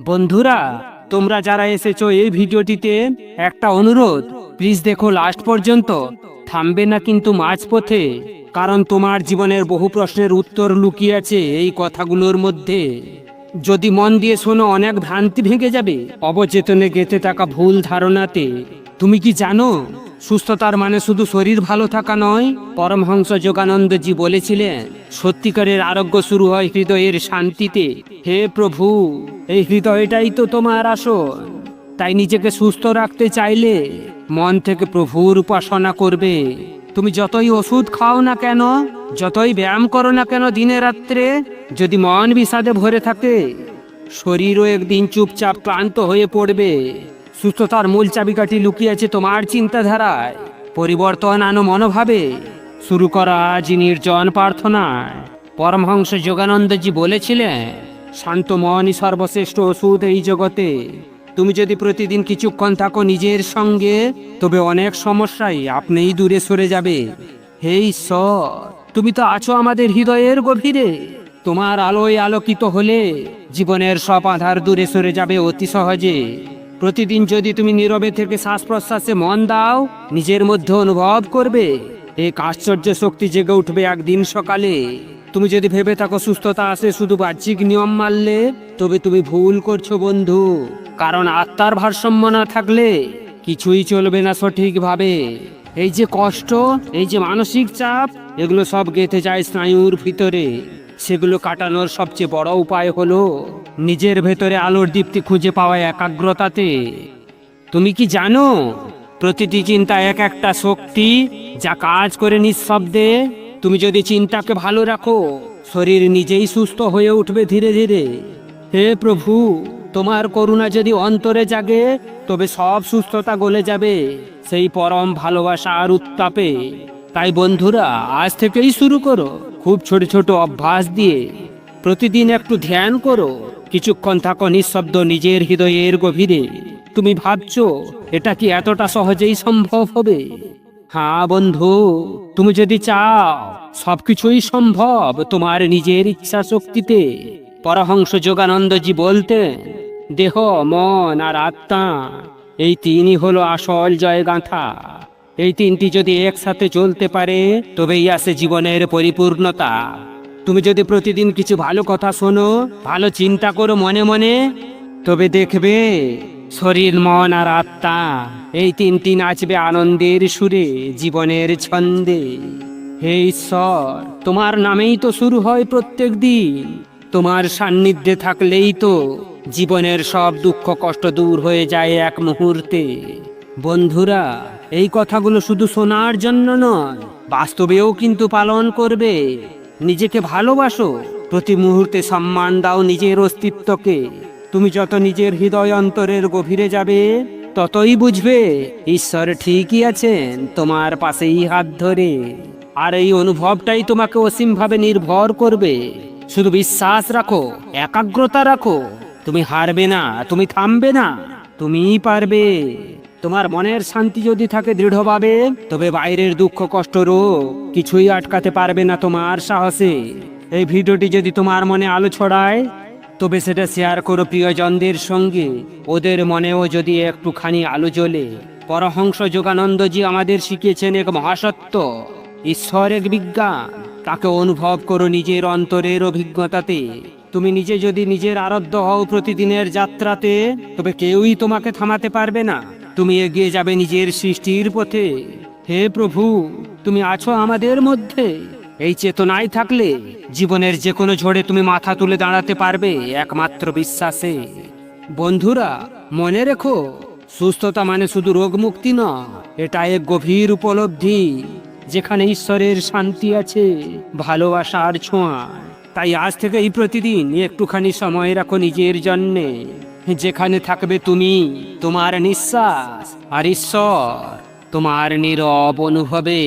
বন্ধুরা, তোমরা যারা এসেছো এই ভিডিওটিতে, একটা অনুরোধ, প্লিজ দেখো লাস্ট পর্যন্ত, থামবে না কিন্তু মাঝপথে। কারণ তোমার জীবনের বহু প্রশ্নের উত্তর লুকিয়ে আছে এই কথাগুলোর মধ্যে। যদি মন দিয়ে শোনো, অনেক ভ্রান্তি ভেঙে যাবে অবচেতনে গেঁথে থাকা ভুল ধারণাতে। তুমি কি জানো, সুস্থতার মানে শুধু শরীর ভালো থাকা নয়। পরমহংস যোগানন্দজি বলেছিলেন, সত্যিকারের আরোগ্য শুরু হয় হৃদয়ের শান্তিতে। হে প্রভু, এই হৃদয়টাই তো তোমার আসন। তাই নিজেকে সুস্থ রাখতে চাইলে মন থেকে প্রভুর উপাসনা করবে। তুমি যতই ওষুধ খাও না কেন, যতই ব্যায়াম করো না কেন দিনে রাত্রে, যদি মন বিষাদে ভরে থাকে, শরীরও একদিন চুপচাপ ক্লান্ত হয়ে পড়বে। সুস্থতার মূল চাবিকাঠি লুকিয়ে আছে তোমার চিন্তাধারায়। পরিবর্তন আনো মনোভাবে, শুরু করা আজ নির্জন প্রার্থনায়। পরমহংস যোগানন্দজি বলেছিলেন, শান্ত মনই সর্বশ্রেষ্ঠ ওষুধ এই জগতে। তুমি যদি প্রতিদিন কিছুক্ষণ থাকো নিজের সঙ্গে, তবে অনেক সমস্যাই আপনিই দূরে সরে যাবে। হে ঈশ্বর, তুমি তো আছো আমাদের হৃদয়ের গভীরে। তোমার আলোয় আলোকিত হলে জীবনের সব আধার দূরে সরে যাবে অতি সহজে। প্রতিদিন যদি তুমি নীরবে থেকে শ্বাস প্রশ্বাসে মন দাও, নিজের মধ্যে অনুভব করবে এক আশ্চর্য শক্তি জেগে উঠবে একদিন সকালে। তুমি যদি ভেবে থাকো সুস্থতা আসে শুধু বাহ্যিক নিয়ম মানলে, তবে তুমি ভুল করছো বন্ধু। কারণ আত্মার ভারসাম্য না থাকলে কিছুই চলবে না সঠিকভাবে। এই যে কষ্ট, এই যে মানসিক চাপ, এগুলো সব গেঁথে যায় স্নায়ুর ভিতরে। সেগুলো কাটানোর সবচেয়ে বড় উপায় হলো নিজের ভেতরে আলোর দীপ্তি খুঁজে পাওয়া একাগ্রতাতে। তুমি কি জানো, প্রতিটি চিন্তা এক একটা শক্তি যা কাজ করে নিঃশব্দে। তুমি যদি চিন্তাকে ভালো রাখো, শরীর নিজেই সুস্থ হয়ে উঠবে ধীরে ধীরে। হে প্রভু, তোমার করুণা যদি অন্তরে জাগে, তবে সব সুস্থতা গলে যাবে সেই পরম ভালোবাসা আর উত্তাপে। তাই বন্ধুরা, আজ থেকেই শুরু করো, খুব ছোট ছোট অভ্যাস দিয়ে। প্রতিদিন একটু ধ্যান করো, কিছুক্ষণ থাকো নিঃশব্দ নিজের হৃদয়ের গভীরে। তুমি ভাবছো এটা কি এতটা সহজেই সম্ভব হবে? হ্যাঁ বন্ধু, তুমি যদি চাও, সবকিছুই সম্ভব তোমার নিজের ইচ্ছা শক্তিতে। পরমহংস যোগানন্দজি বলতেন, দেহ, মন আর আত্মা, এই তিনই হলো আসল জয়গাথা। এই তিনটি যদি একসাথে চলতে পারে, তবেই আসে জীবনের পরিপূর্ণতা। তুমি যদি প্রতিদিন কিছু ভালো কথা শোনো, ভালো চিন্তা করো মনে মনে, তবে দেখবে শরীর, মন আর আত্মা, এই তিনটি নাচবে আনন্দের সুরে, জীবনের ছন্দে। হে ঈশ্বর, তোমার নামেই তো শুরু হয় প্রত্যেক দিন। তোমার সান্নিধ্যে থাকলেই তো জীবনের সব দুঃখ কষ্ট দূর হয়ে যায় এক মুহূর্তে। বন্ধুরা, এই কথাগুলো শুধু শোনার জন্য নয়, বাস্তবেও কিন্তু পালন করবে। নিজেকে ভালোবাসো, প্রতি মুহূর্তে সম্মান দাও নিজের অস্তিত্বকে। তুমি যত নিজের হৃদয় অন্তরের গভীরে যাবে, ততই বুঝবে ঈশ্বর ঠিকই আছেন তোমার পাশেই হাত ধরে। আর এই অনুভবটাই তোমাকে অসীমভাবে নির্ভর করবে। শুধু বিশ্বাস রাখো, একাগ্রতা রাখো। তুমি হারবে না, তুমি থামবে না, তুমিই পারবে। তোমার মনের শান্তি যদি থাকে দৃঢ়ভাবে, তবে বাইরের দুঃখ কষ্ট রোগ কিছুই আটকাতে পারবে না তোমার সাহসে। এই ভিডিওটি যদি তোমার মনে আলো ছড়ায়, তবে সেটা শেয়ার করো প্রিয়জনদের সঙ্গে। ওদের মনেও যদি একটুখানি আলো জ্বলে। পরমহংস যোগানন্দজি আমাদের শিখিয়েছেন এক মহাসত্য, ঈশ্বর এক বিজ্ঞান। তাকে অনুভব করো নিজের অন্তরের অভিজ্ঞতাতে। তুমি নিজে যদি নিজের আরাধ্য হও প্রতিদিনের যাত্রাতে, তবে কেউই তোমাকে থামাতে পারবে না। তুমি এগিয়ে যাবে নিজের সৃষ্টির পথে। হে প্রভু, তুমি আছো আমাদের মধ্যে। এই চেতনায় থাকলে জীবনের যে কোনো ঝড়ে তুমি মাথা তুলে দাঁড়াতে পারবে একমাত্র বিশ্বাসে। বন্ধুরা, মনে রেখো, সুস্থতা মানে শুধু রোগ মুক্তি নয়, এটা এক গভীর উপলব্ধি যেখানে ঈশ্বরের শান্তি আছে, ভালোবাসার ছোঁয়া। তাই আজ থেকে এই প্রতিদিন একটুখানি সময় রাখো নিজের জন্যে। যেখানে থাকবে তুমি, তোমার নিঃশ্বাস আর ঈশ্বর তোমার নীরব অনুভবে।